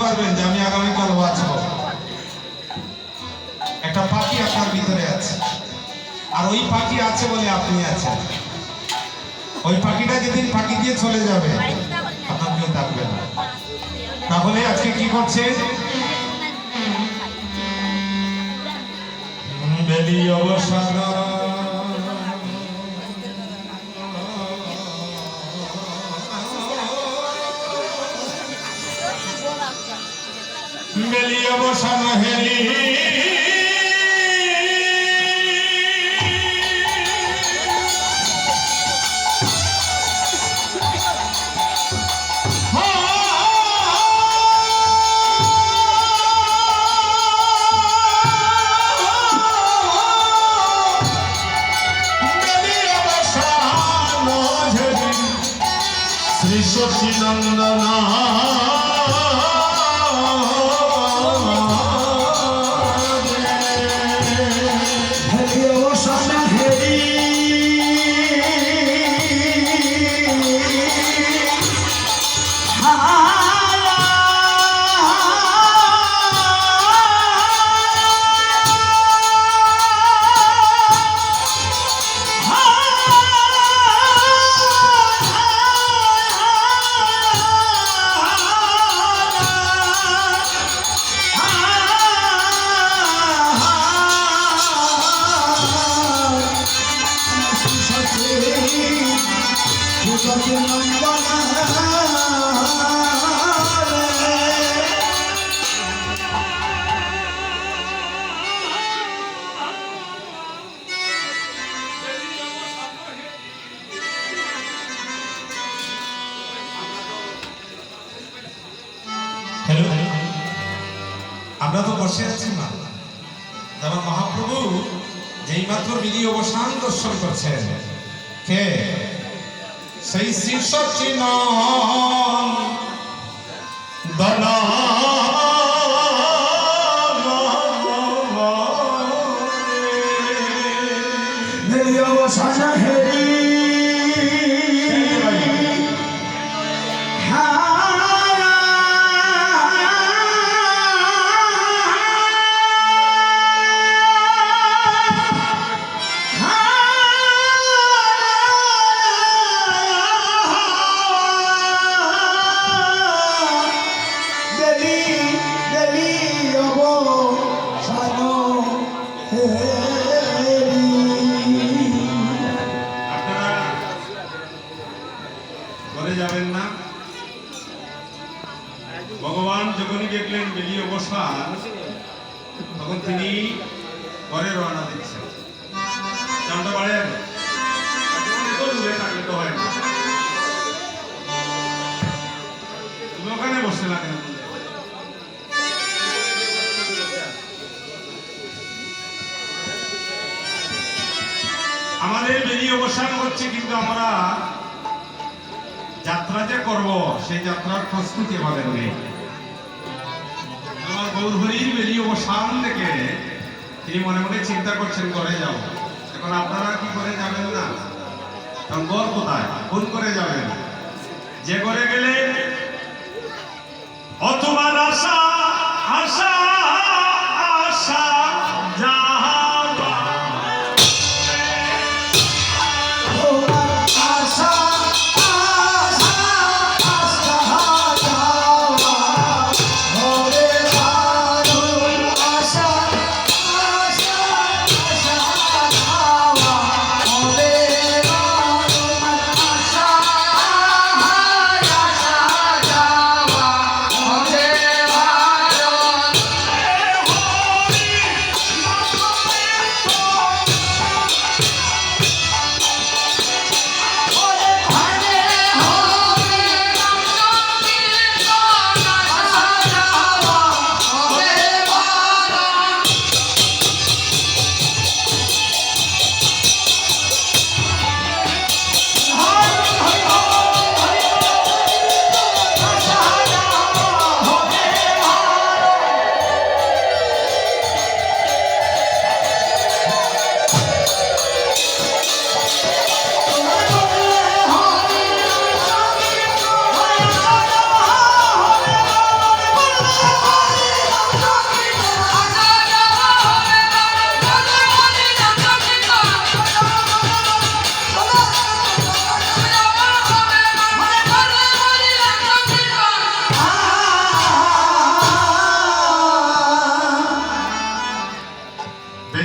পারবেন যে আমি আগামীকাল বাঁচব। একটা পাখি আপনার ভিতরে আছে, আর ওই পাখি আছে বলে আপনি আছেন। ওই পাখিটা যেদিন পাখি দিয়ে চলে যাবে আপনার কেউ থাকবে না। তাহলে আজকে কি করছে? বেলি অবসান বেলি অবসান হেরি শ্রী সচিনন্দনা আমরা তো বসে আছি না, যেমন মহাপ্রভু যেই মাত্র বিধি অবসান দর্শন করছেন, কে? সেই শ্রী সচিনন্দনা বিধি অবসান হেরি যাবেন না। ভগবান যখনই দেখলেন বেলি অবসান, তখন তিনি ঘরে রওনা দিচ্ছেন। জানতে পারেন দূরে থাকলে তো হয় না, তুমি ওখানে বসে না কেন? আমাদের বেলি অবসান হচ্ছে, কিন্তু আমরা যাত্রা যে করবো সেই যাত্রার প্রস্তুতি আমাদের নেই। আমার গৌরহরির বেলি অবসান থেকে তিনি মনে মনে চিন্তা করছেন করে যাব। এখন আপনারা কি করে যাবেন না? কারণ গর কোথায়, কোন করে যাবেন? যে করে গেলে অথবা আশা আশা আশা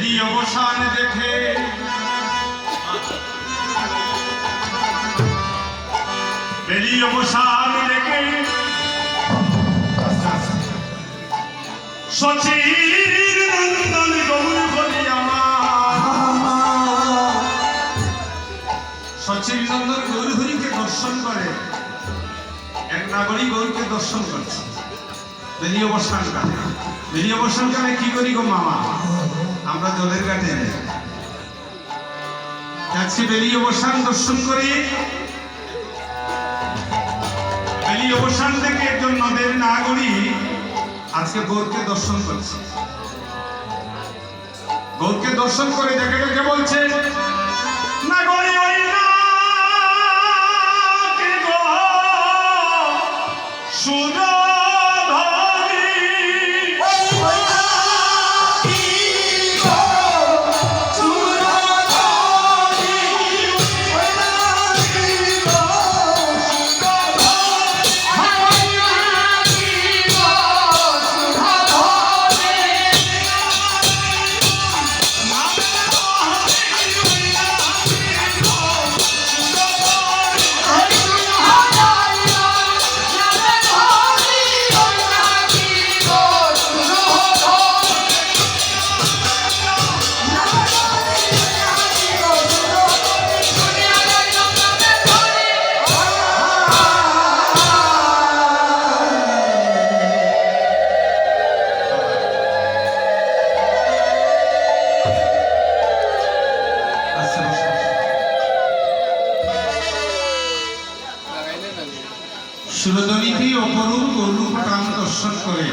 বেলি অবসান দেখে বেলি অবসান দেখে সচির নন্দন গৌর বলি আমার সচির নন্দন গৌর হরিকে দর্শন করে এক নাগরিক গৌরকে দর্শন করছে বেলি অবসান কালে বেলি অবসান কালে কি করি গো মামা আমরা জলের ঘাটে যাচ্ছি বেলি অবসান দর্শন করি বেলি অবসান থেকে একজন নদের নাগরিক আজকে গৌরকে দর্শন করছে গৌরকে দর্শন করে দেখে দেখে বলছে নাগরী ওই না কে গো সুরধরি ওই না কি গো সুরধরি ওই না কি গো সুরধনীটি অপরূপ গৌরূপ কাম দর্শন করে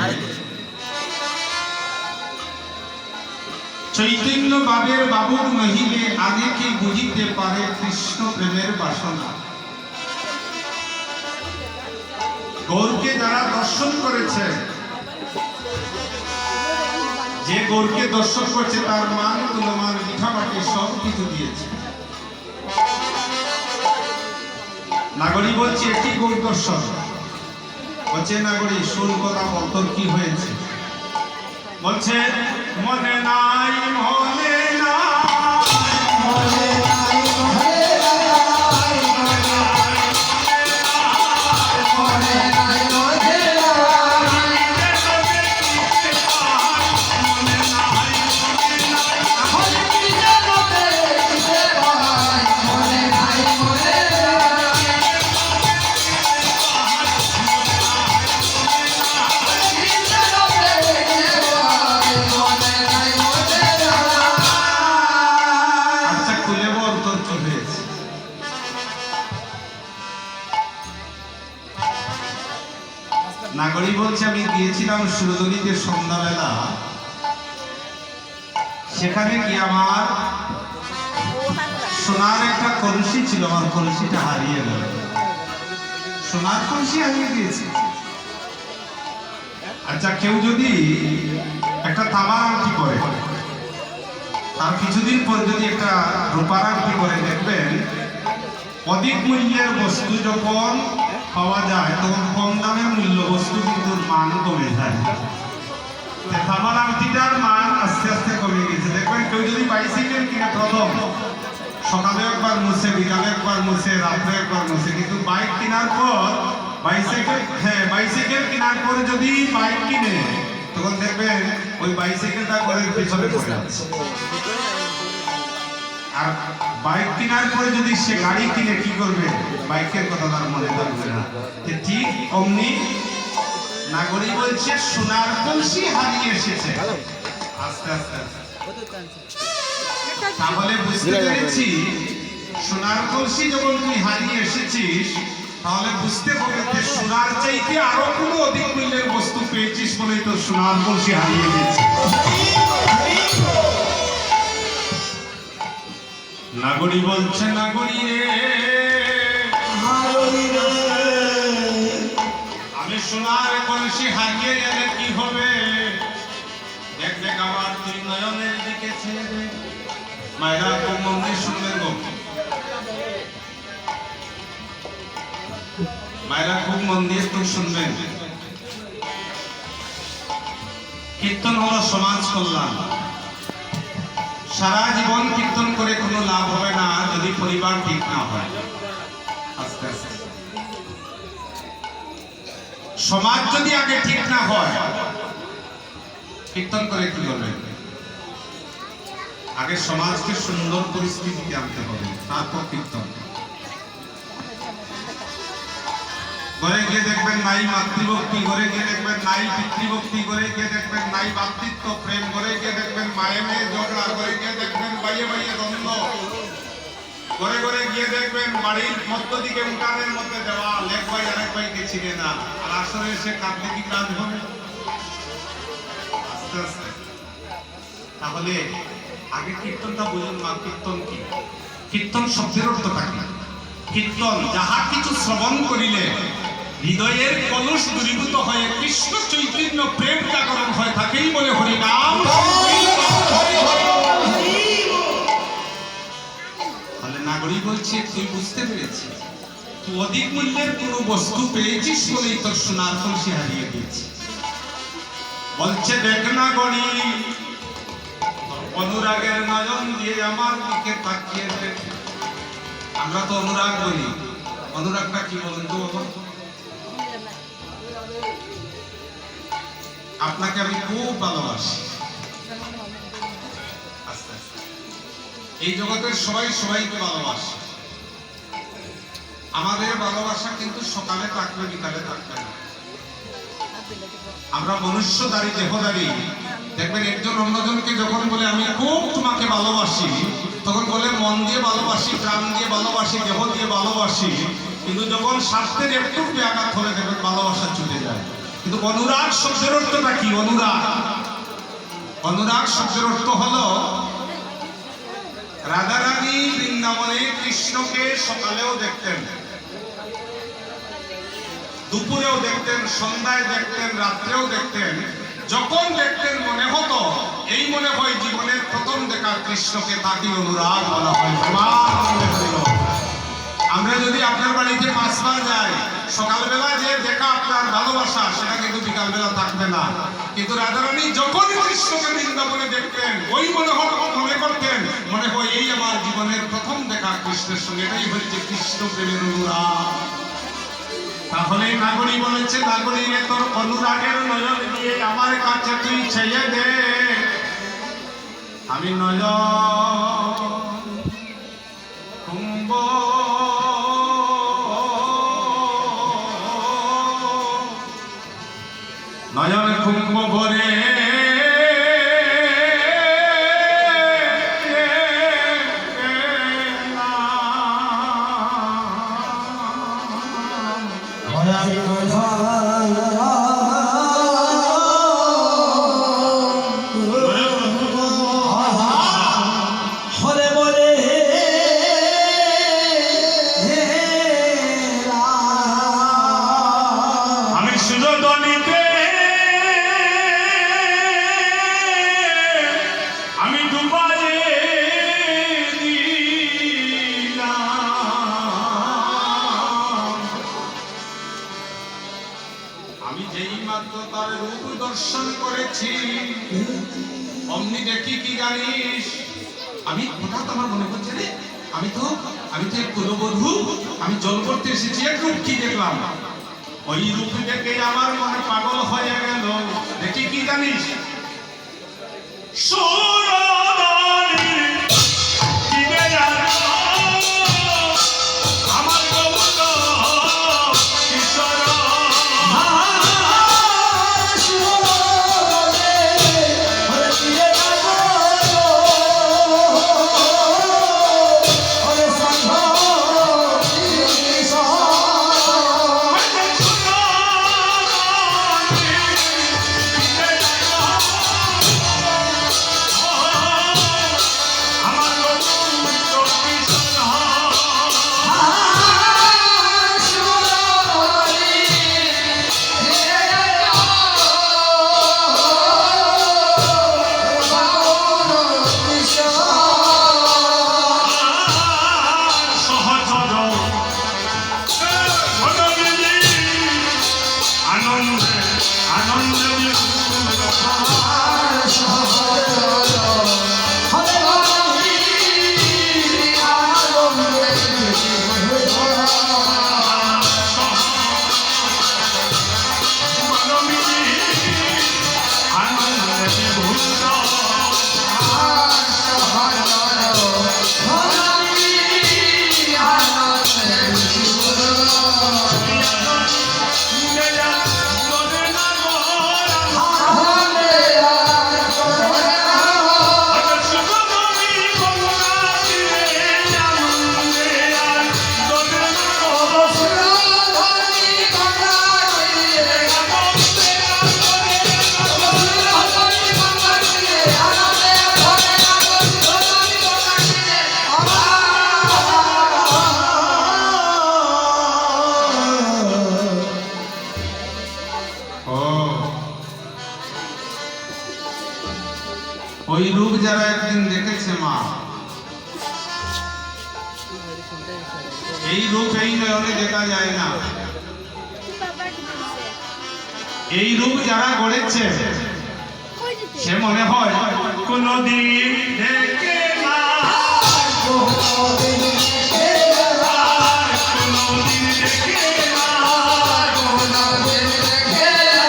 চৈতন্য বাবের বাবুর নহিলে আনেকে বুঝিতে পারে কৃষ্ণ প্রেমের বাসনা গৌরকে যারা দর্শন করেছে যে গৌরকে দর্শন করছে তার মান তুলমান মিঠামাটি সব কিছু দিয়েছে নাগরী বলছে একটি গৌর দর্শন বলছে নাগরী শুন কথা বল কি হয়েছে বলছে মনে নাই মনে নাগরী বলছে আমি গিয়েছিলাম সুরধনীতে সন্ধ্যাবেলা সেখানে কি আমার সোনার একটা কলসি ছিল আমার কলসিটা হারিয়ে গেল সোনার কলসি হারিয়ে গিয়েছে আচ্ছা কেউ যদি একটা তামার আংটি পরে তার কিছুদিন পর যদি একটা রূপার আংটি পরে দেখবেন অধিক মূল্যের বস্তু যখন পাওয়া যায় তখন কম দামের মূল্য বস্তু কিন্তু মান কমে যায় তামার আংটিটার মান আস্তে আস্তে কমে গেছে দেখবেন কেউ যদি বাইসাইকেল কিনে প্রথম সকালে একবার মুছে বিকালে একবার মুছে রাত্রে একবার মুছে কিন্তু বাইক কেনার পর বাইসাইকেল কেনার পরে যদি বাইক কিনে তখন দেখবেন ওই বাইসাইকেলটা ঘরের পেছনে পড়ে আছে আর বাইক কেনার পরে যদি সে গাড়ি কিনে কি করবে বাইকের কথা তার মনে থাকবে না ঠিক অমনি নাগরী বলছে সোনার কলসি হারিয়ে এসেছে আস্তে আস্তে তাহলে বুঝতে পেরেছি সোনার কলসি যখন তুই হারিয়ে এসেছিস তাহলে বুঝতে হবে যে সোনার চাইতে আরো কোনো অধিক মূল্যের বস্তু পেয়েছিস বলেই তো সোনার কলসি হারিয়ে গেছে নাগরী বলছে নাগরী রে আমি সোনার কলসি হারিয়ে গেলে কি হবে দেখ দেখ আমার তুই নয়নের দিকে ছেড়ে দে মায়েরা খুব মন দিয়ে শুনবেন গো মায়েরা খুব মন দিয়ে একটু শুনবেন কীর্তন হলো সমাজ কল্যাণ সারা জীবন কীর্তন করে কোনো লাভ হবে না যদি পরিবার ঠিক না হয়। আস্তে আস্তে সমাজ যদি আগে ঠিক না হয়, কীর্তন করে কি করবে? আগে সমাজকে সুন্দর পরিস্থিতিতে আনতে হবে, তারপর কীর্তন। ঘরে গিয়ে দেখবেন নাই মাতৃভক্তি, ঘরে গিয়ে দেখবেন নাই পিতৃভক্তি, ঘরে গিয়ে দেখবেন নাই ভাতৃত্ব প্রেম, ঘরে গিয়ে দেখবেন মায়ে মেয়ে ঝগড়া, ঘরে গিয়ে দেখবেন বাইয়ে বাইয়ে দ্বন্দ্ব, ঘরে ঘরে গিয়ে দেখবেন বাড়ির মধ্য দিকে উঠানের মধ্যে দেওয়া লেখ ভাই আরেক ভাইকে চিনে না, আর আসলে সে কাঁদলে কি কাজ হবে? আস্তে আস্তে। তাহলে আগে কীর্তনটা বুঝুন মা, কীর্তন কি? কীর্তন শব্দের অর্থটা কি? কীর্তন যাহা কিছু শ্রবণ করিলে হৃদয়ের কলুষ দূরীভূত হয়ে কৃষ্ণ চৈতন্য প্রেম জাগরণ হয়, তাকেই বলে হরিনাম। তাহলে নাগরিক বলছে তুই বুঝতে পেরেছিস, তুই অধিক মূল্যের কোন বস্তু পেয়েছিস বলেই তোর সোনার কলসি হারিয়ে দিয়েছি। বলছে দেখ না গড়ি, অনুরাগের নয়ন দিয়ে আমার দিকে তাকিয়ে দেখ। আমরা তো অনুরাগ বলি, অনুরাগটা কি বলুন তো? আপনাকে আমি খুব ভালোবাসি, আস্তে আস্তে এই জগতের সবাই সবাইকে ভালোবাসে। আমাদের ভালোবাসা কিন্তু সকালে থাকবে বিকালে থাকবে না। আমরা মনুষ্যদারী দেহদারী, দেখবেন একজন অন্যজনকে যখন বলে আমি খুব তোমাকে ভালোবাসি, তখন বলে মন দিয়ে ভালোবাসি, প্রাণ দিয়ে ভালোবাসি, দেহ দিয়ে ভালোবাসি, কিন্তু যখন স্বার্থের একটু ব্যাঘাত হলে দেখবেন ভালোবাসা চলে যায়। কিন্তু অনুরাগ শব্দের অর্থটা কি? অনুরাগ, অনুরাগ শব্দের অর্থ হলো রাধারানী বৃন্দাবনে কৃষ্ণকে সকালেও দেখতেন, দুপুরেও দেখতেন, সন্ধ্যায় দেখতেন, রাত্রেও দেখতেন। যখন দেখতেন মনে হতো এই মনে হয় জীবনের প্রথম দেখা কৃষ্ণকে, তাকে অনুরাগ বলা হয়। আমরা যদি আপনার বাড়িতে 5 বার যাই, সকালবেলা যে দেখা আপনার ভালোবাসা সেটা কিন্তু বিকালবেলা থাকবে না। কিন্তু রাধারানী যখন কৃষ্ণকে বৃন্দাবনে দেখতেন ওই মনে করতেন মনে হয় এই আমার জীবনের প্রথম দেখা কৃষ্ণের সঙ্গে, এটাই হচ্ছে কৃষ্ণ প্রেমের অনুরাগ। তাহলে নাগরী বলেছে, নাগরী রে তোর অনুরাগের নয়ন দিয়ে আমার কাছে তুই ছেয়ে দে, আমি নয়ন কুম্ভ নয়ন কুম্ভ ভরে আমি যেই মাত্র তার রূপ দর্শন করেছি অমনি দেখি কি জানিস, আমি হঠাৎ আমার মনে হচ্ছে রে আমি তো এক কুলবধূ, আমি জল করতে এসেছি, এক রূপ কি দেখলাম, ওই রূপ দেখে আমার মনে পাগল হয়ে গেল। দেখি কি জানিস, এই রূপ এই নয়নে দেখা যায় না। এই রূপ যারা গড়েছে সে মনে হয় কোনদিন দেখে না, কোনদিন দেখে না, কোনদিন দেখে না, কোনদিন দেখে না,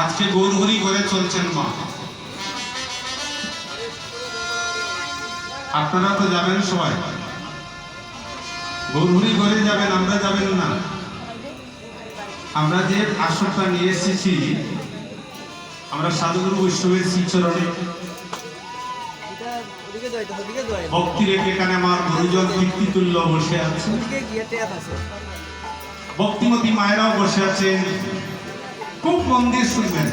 আজকে গৌরহরি করে চলছেন মা। আপনারা তো যাবেন সবাই, গৌরহরি করে যাবেন, আমরা যাবেন না। আমরা যে আসরটা নিয়ে এসেছি, আমরা সাধুগুরু বৈষ্ণবের শ্রীচরণে ভক্তি রেখে এখানে আমার গুরুজন কীর্তিতুল্য বসে আছে, ভক্তিমতী মায়েরাও বসে আছেন। খুব মন দিয়ে শুনবেন।